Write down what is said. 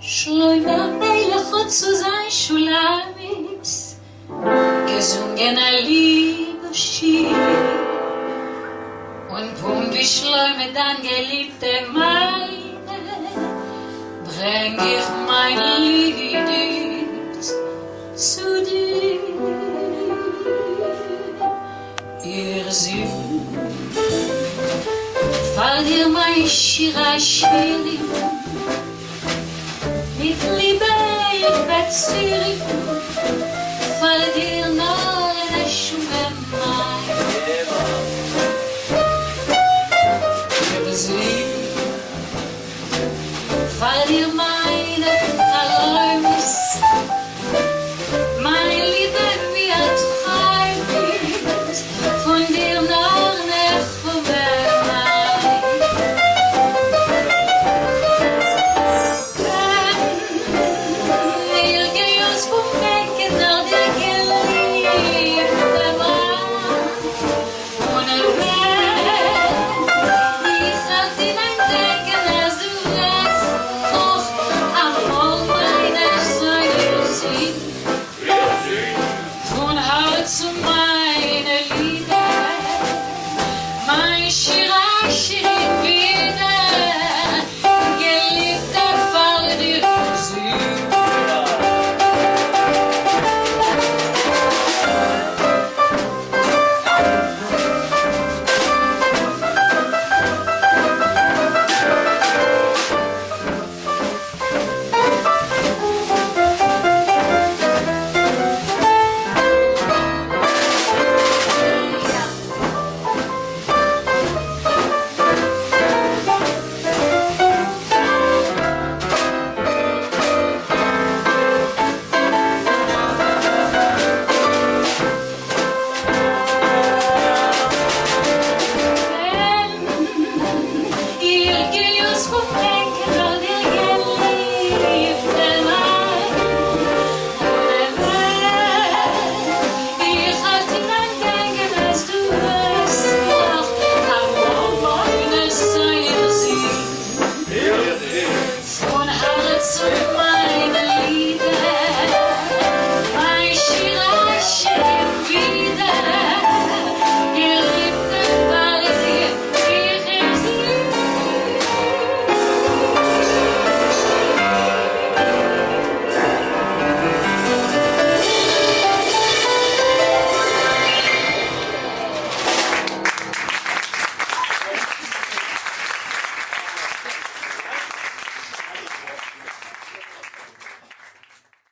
Schleuner Melech hat zu sein Schulamis, gesungen ein Liebeschied. Und Pum wie Schleume dann geliebte meine, bring ich mein Lied zu dir. Ihr singt, fall dir mein Schirachiri, mit Liebe ich beziehe, fall dir nur eine Schuhe mein. Ihr singt, fall dir mein